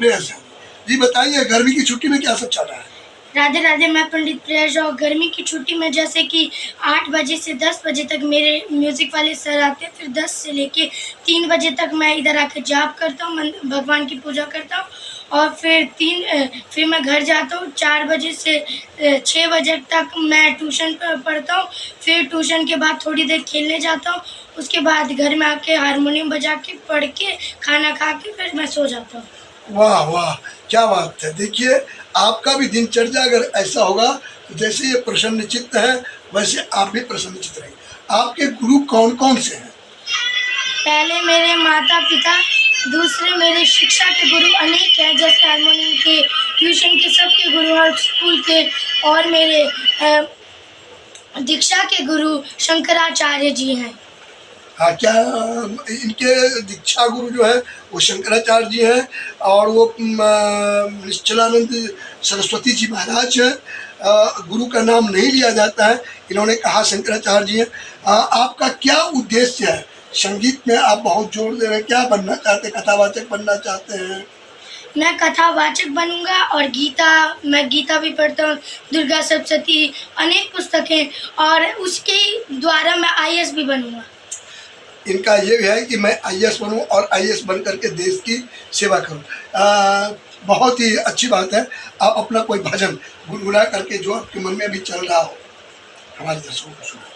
प्रेयस हैं। जी बताइए, गर्मी की छुट्टी में क्या सब चल रहा है? राधे राधे। मैं पंडित प्रेयस और गर्मी की छुट्टी में जैसे कि 8 बजे से 10 बजे तक मेरे म्यूज़िक वाले सर आते हैं, फिर 10 से लेके 3 बजे तक मैं इधर आके जाप करता हूँ, भगवान की पूजा करता हूँ और फिर मैं घर जाता हूँ। 4 बजे से 6 बजे तक मैं ट्यूशन पढ़ता हूँ, फिर ट्यूशन के बाद थोड़ी देर खेलने जाता हूँ, उसके बाद घर में आके हारमोनियम बजा के पढ़ के खाना खा के फिर मैं सो जाता हूँ। वाह वाह, क्या बात है। देखिए, आपका भी दिनचर्या अगर ऐसा होगा तो जैसे ये प्रसन्नचित्त है वैसे आप भी प्रसन्नचित्त रहेंगे। आपके गुरु कौन कौन से हैं? पहले मेरे माता पिता, दूसरे मेरे शिक्षा के गुरु अनेक हैं, जैसे हारमोनियम के, ट्यूशन के, सबके गुरु और स्कूल के, और मेरे दीक्षा के गुरु शंकराचार्य जी हैं। हाँ, क्या इनके दीक्षा गुरु जो है वो शंकराचार्य जी हैं और वो निश्चलानंद सरस्वती जी महाराज हैं। गुरु का नाम नहीं लिया जाता है, इन्होंने कहा शंकराचार्य जी हैं। आपका क्या उद्देश्य है? संगीत में आप बहुत जोर दे रहे हैं, क्या बनना चाहते हैं? कथावाचक बनना चाहते हैं? मैं कथावाचक बनूंगा और मैं गीता भी पढ़ता हूँ, दुर्गा सप्तशती, अनेक पुस्तकें, और उसके द्वारा मैं IAS भी बनूंगा। इनका ये भी है कि मैं IAS बनूं और IAS बन करके देश की सेवा करूं। बहुत ही अच्छी बात है। आप अपना कोई भजन गुनगुना करके जो आपके मन में भी चल रहा हो हमारे दर्शकों को सुनाओ।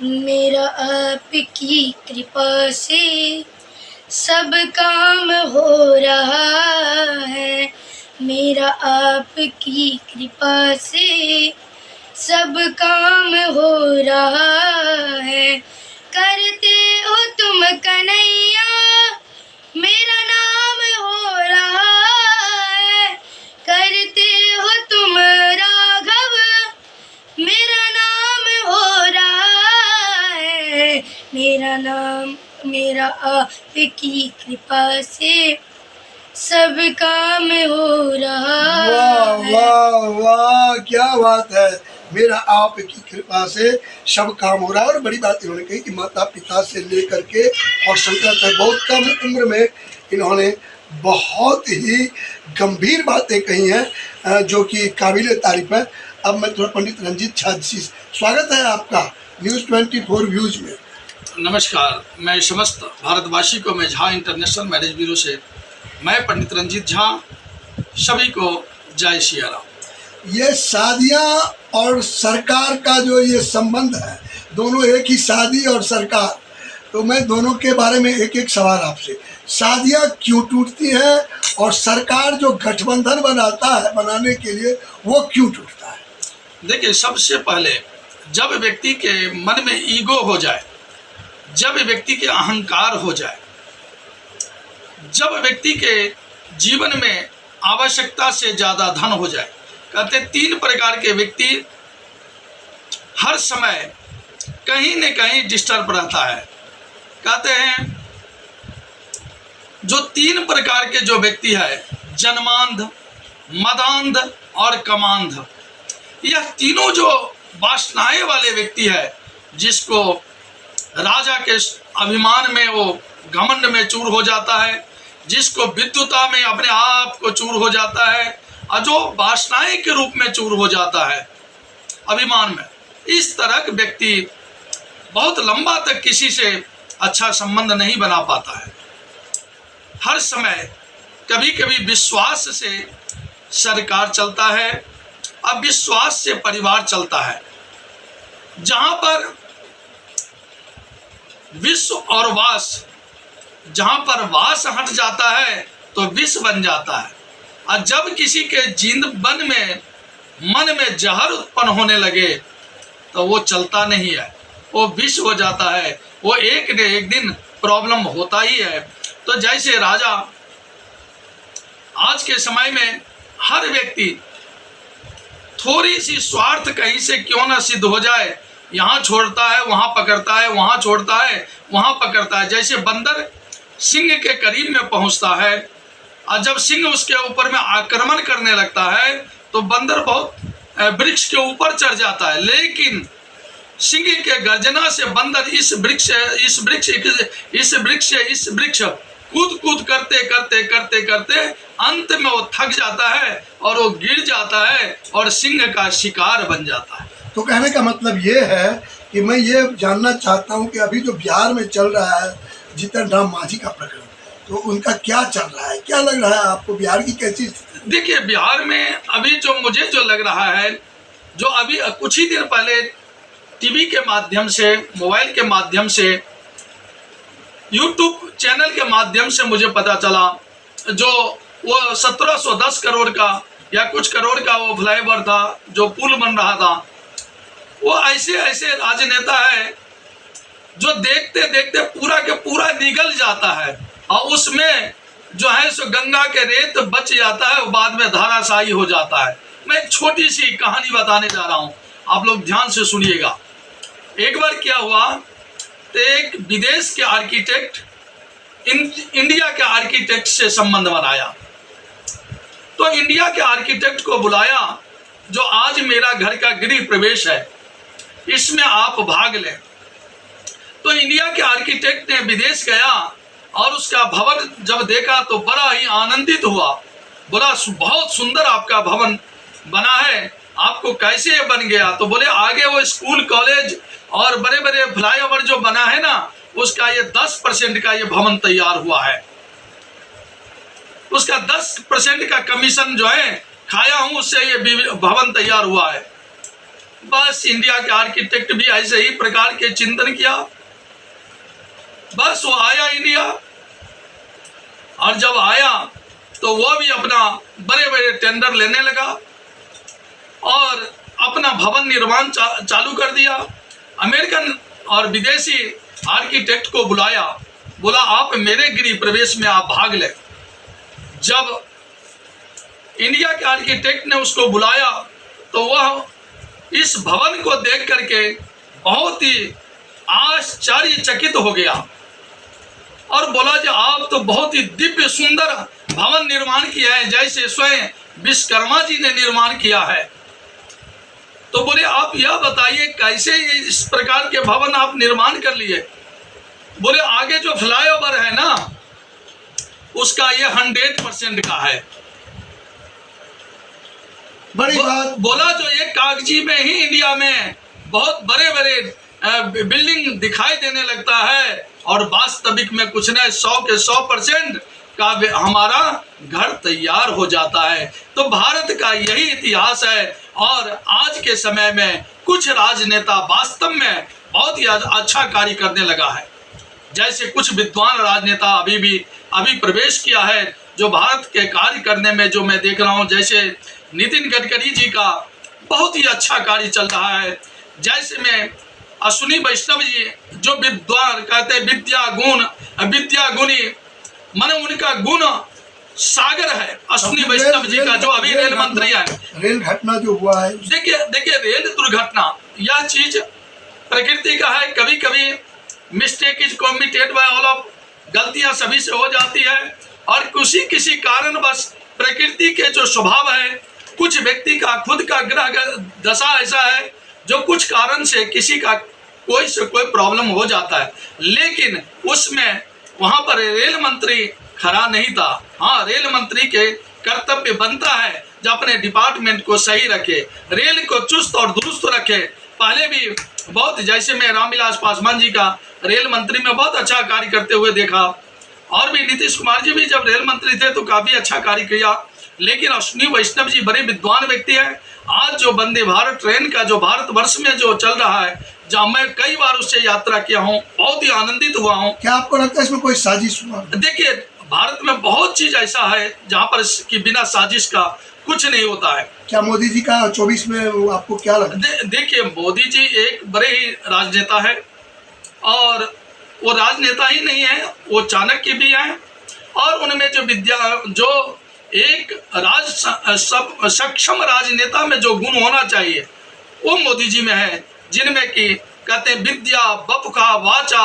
मेरा आपकी कृपा से सब काम हो रहा है, मेरा आपकी कृपा से सब काम हो रहा है। करते हो तुम कन्हैया, मेरा नाम हो रहा है। करते हो तुम राघव, मेरा नाम हो रहा है। मेरा आपकी कृपा से सब काम हो रहा वाह है। वाह वाह, क्या बात है। मेरा आपकी कृपा से सब काम हो रहा है। और बड़ी बात इन्होंने कही कि माता पिता से लेकर के और शंकराचार्य बहुत कम उम्र में इन्होंने बहुत ही गंभीर बातें कही हैं जो कि काबिल तारीफ है। अब मैं थोड़ा पंडित रंजीत झा जी, स्वागत है आपका न्यूज़ 24 व्यूज में। नमस्कार, मैं समस्त भारतवासी को मैं झा इंटरनेशनल मैरिज ब्यूरो से मैं पंडित रंजीत झा सभी को जय सिया राम। ये शादियाँ और सरकार का जो ये संबंध है, दोनों एक ही, शादी और सरकार, तो मैं दोनों के बारे में एक एक सवाल आपसे। शादियाँ क्यों टूटती हैं और सरकार जो गठबंधन बनाने के लिए वो क्यों टूटता है? देखिए, सबसे पहले जब व्यक्ति के मन में ईगो हो जाए, जब व्यक्ति के अहंकार हो जाए, जब व्यक्ति के जीवन में आवश्यकता से ज़्यादा धन हो जाए, कहते 3 प्रकार के व्यक्ति हर समय कहीं न कहीं डिस्टर्ब रहता है। कहते हैं जो 3 प्रकार के जो व्यक्ति है, जन्मांध, मदांध और कमांध, यह तीनों जो वासनाएं वाले व्यक्ति है, जिसको राजा के अभिमान में वो घमंड में चूर हो जाता है, जिसको विद्युता में अपने आप को चूर हो जाता है, और जो वासनाएं के रूप में चूर हो जाता है अभिमान में, इस तरह के व्यक्ति बहुत लंबा तक किसी से अच्छा संबंध नहीं बना पाता है। हर समय कभी कभी विश्वास से सरकार चलता है, अब विश्वास से परिवार चलता है। जहाँ पर विश्व और वास, जहाँ पर वास हट जाता है तो विष बन जाता है। और जब किसी के मन में जहर उत्पन्न होने लगे तो वो चलता नहीं है, वो विष हो जाता है, वो एक न एक दिन प्रॉब्लम होता ही है। तो जैसे राजा, आज के समय में हर व्यक्ति थोड़ी सी स्वार्थ कहीं से क्यों ना सिद्ध हो जाए, यहाँ छोड़ता है वहाँ पकड़ता है, वहाँ छोड़ता है वहाँ पकड़ता है। जैसे बंदर सिंह के करीब में पहुँचता है और जब सिंह उसके ऊपर में आक्रमण करने लगता है तो बंदर बहुत वृक्ष के ऊपर चढ़ जाता है, लेकिन सिंह के गर्जना से बंदर इस वृक्ष कूद कूद करते करते करते करते अंत में वो थक जाता है और वो गिर जाता है और सिंह का शिकार बन जाता है। तो कहने का मतलब ये है कि मैं ये जानना चाहता हूँ कि अभी जो बिहार में चल रहा है जीतन राम मांझी का प्रकरण, तो उनका क्या चल रहा है, क्या लग रहा है आपको बिहार की कैसी स्थिति? देखिए, बिहार में अभी जो मुझे जो लग रहा है, जो अभी कुछ ही दिन पहले टीवी के माध्यम से, मोबाइल के माध्यम से, यूट्यूब चैनल के माध्यम से मुझे पता चला, जो वो 1710 करोड़ का या कुछ करोड़ का वो फ्लाईओवर था, जो पुल बन रहा था, वो ऐसे ऐसे राजनेता है जो देखते देखते पूरा के पूरा निगल जाता है और उसमें जो है सो गंगा के रेत बच जाता है, बाद में धाराशायी हो जाता है। मैं एक छोटी सी कहानी बताने जा रहा हूं, आप लोग ध्यान से सुनिएगा। एक बार क्या हुआ, तो एक विदेश के आर्किटेक्ट इंडिया के आर्किटेक्ट से संबंध बनाया, तो इंडिया के आर्किटेक्ट को बुलाया, जो आज मेरा घर का गृह प्रवेश है, इसमें आप भाग लें। तो इंडिया के आर्किटेक्ट ने विदेश गया और उसका भवन जब देखा तो बड़ा ही आनंदित हुआ, बोला बहुत सुंदर आपका भवन बना है, आपको कैसे ये बन गया? तो बोले आगे वो स्कूल कॉलेज और बड़े बड़े फ्लाईओवर जो बना है ना, उसका ये 10% का ये भवन तैयार हुआ है, उसका 10% का कमीशन जो है खाया हूं, उससे ये भवन तैयार हुआ है। बस इंडिया के आर्किटेक्ट भी ऐसे ही प्रकार के चिंतन किया, बस वो आया इंडिया, और जब आया तो वो भी अपना बड़े बड़े टेंडर लेने लगा और अपना भवन निर्माण चालू कर दिया। अमेरिकन और विदेशी आर्किटेक्ट को बुलाया, बोला आप मेरे गृह प्रवेश में आप भाग ले। जब इंडिया के आर्किटेक्ट ने उसको बुलाया तो वह इस भवन को देख करके बहुत ही आश्चर्यचकित हो गया और बोला कि आप तो बहुत ही दिव्य सुंदर भवन निर्माण किया है, जैसे स्वयं विश्वकर्मा जी ने निर्माण किया है। तो बोले आप यह बताइए कैसे इस प्रकार के भवन आप निर्माण कर लिए? बोले आगे जो फ्लाईओवर है ना, उसका ये 100% का है। बड़ी बात। बोला जो ये कागजी में ही इंडिया में बहुत बड़े बड़े बिल्डिंग दिखाई देने लगता है और वास्तविक में कुछ नहीं, 100 के 100% का हमारा घर तैयार हो जाता है। तो भारत का यही इतिहास है और आज के समय में कुछ राजनेता वास्तव में बहुत ही अच्छा कार्य करने लगा है। जैसे कुछ विद्वान राजनेता अभी प्रवेश किया है, जो भारत के कार्य करने में जो मैं देख रहा हूँ, जैसे नितिन गडकरी जी का बहुत ही अच्छा कार्य चल रहा है। जैसे में अश्विनी वैष्णव जी, जो विद्वान कहते विद्या गुणी मन उनका गुण सागर है अश्विनी वैष्णव जी का, जो अभी रेल मंत्री है। रेल घटना जो हुआ है, देखिए रेल दुर्घटना यह चीज प्रकृति का है, कभी कभी mistake is committed by all of, गलतियां सभी से हो जाती है और किसी कारण बस प्रकृति के जो स्वभाव है, कुछ व्यक्ति का खुद का ग्रह दशा ऐसा है जो कुछ कारण से किसी का कोई से कोई प्रॉब्लम हो जाता है, लेकिन उसमें वहां पर रेल मंत्री खड़ा नहीं था। हाँ, रेल मंत्री के कर्तव्य बनता है जो अपने डिपार्टमेंट को सही रखे, रेल को चुस्त और दुरुस्त रखे। पहले भी बहुत, जैसे मैं रामविलास पासवान जी का रेल मंत्री में बहुत अच्छा कार्य करते हुए देखा, और भी नीतीश कुमार जी भी जब रेल मंत्री थे तो काफी अच्छा कार्य किया, लेकिन अश्विनी वैष्णव जी बड़े विद्वान व्यक्ति हैं। आज जो वंदे भारत ट्रेन का जो भारतवर्ष में जो चल रहा है, जहाँ मैं कई बार उससे यात्रा किया हूँ, बहुत ही आनंदित हुआ हूँ। क्या आपको लगता है इसमें कोई साजिश हुआ? देखिए, भारत में बहुत चीज ऐसा है जहाँ पर कि बिना साजिश का कुछ नहीं होता है। क्या मोदी जी का 24 में आपको क्या लगता है? देखिए, मोदी जी एक बड़े ही राजनेता है और वो राजनेता ही नहीं है, वो चाणक्य भी हैं, और उनमें जो एक सक्षम राजनेता में जो गुण होना चाहिए वो मोदी जी में है, जिनमें कि कहते हैं विद्या बपुखा वाचा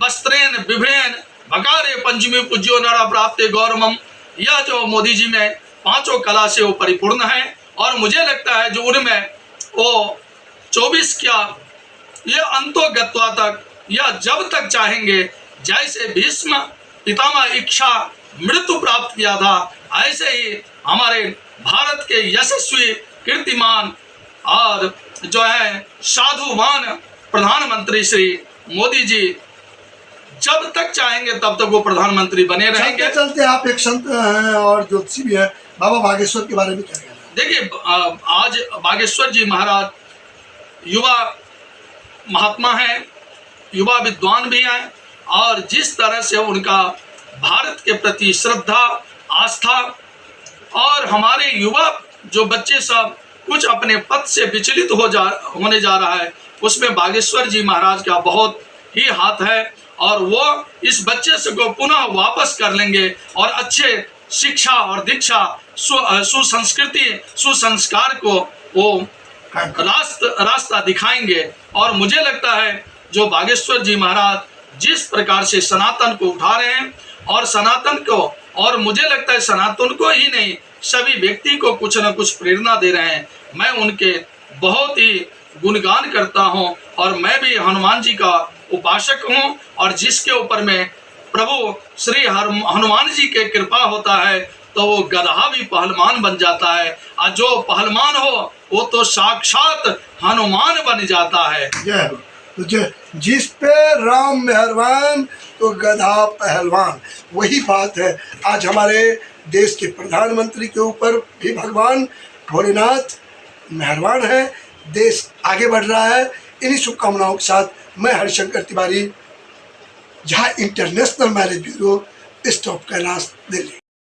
वस्त्रेन विभ्रेन भगारे पंचमी पूज्यो नरा प्राप्ते गौरवम। यह जो मोदी जी में पांचों कला से वो परिपूर्ण है, और मुझे लगता है जो उनमें वो 24 क्या ये अंतो गत्वा तक, या जब तक चाहेंगे, जैसे भीष्म पितामह इच्छा मृत्यु प्राप्त किया था, ऐसे ही हमारे भारत के यशस्वी कीर्तिमान और जो है साधुवान प्रधानमंत्री श्री मोदी जी जब तक चाहेंगे तब तक वो प्रधानमंत्री बने रहेंगे। चलते चलते आप एक संत हैं और ज्योतिषी भी हैं, बाबा बागेश्वर के बारे में क्या कहना है? देखिए, आज बागेश्वर जी महाराज युवा महात्मा हैं, युवा विद्वान भी हैं, और जिस तरह से उनका भारत के प्रति श्रद्धा, आस्था, और हमारे युवा जो बच्चे सब कुछ अपने पथ से विचलित होने जा रहा है, उसमें बागेश्वर जी महाराज का बहुत ही हाथ है, और वो इस बच्चे से को पुनः वापस कर लेंगे और अच्छे शिक्षा और दीक्षा, सुसंस्कृति, सुसंस्कार को वो रास्ता दिखाएंगे। और मुझे लगता है जो बागेश्वर जी महाराज जिस प्रकार से सनातन को उठा रहे हैं, और सनातन को, और मुझे लगता है सनातन को ही नहीं, सभी व्यक्ति को कुछ न कुछ प्रेरणा दे रहे हैं। मैं उनके बहुत ही गुणगान करता हूं, और मैं भी हनुमान जी का उपासक हूं, और जिसके ऊपर में प्रभु श्री हनुमान जी के कृपा होता है तो वो गधा भी पहलवान बन जाता है, और जो पहलवान हो वो तो साक्षात हनुमान बन जाता है। तो जिस पे राम मेहरबान तो गधा पहलवान, वही बात है। आज हमारे देश के प्रधानमंत्री के ऊपर भी भगवान भोलेनाथ मेहरबान है, देश आगे बढ़ रहा है। इन्हीं शुभकामनाओं के साथ मैं हरिशंकर तिवारी, जहाँ international marriage bureau, stop Kailash, Delhi.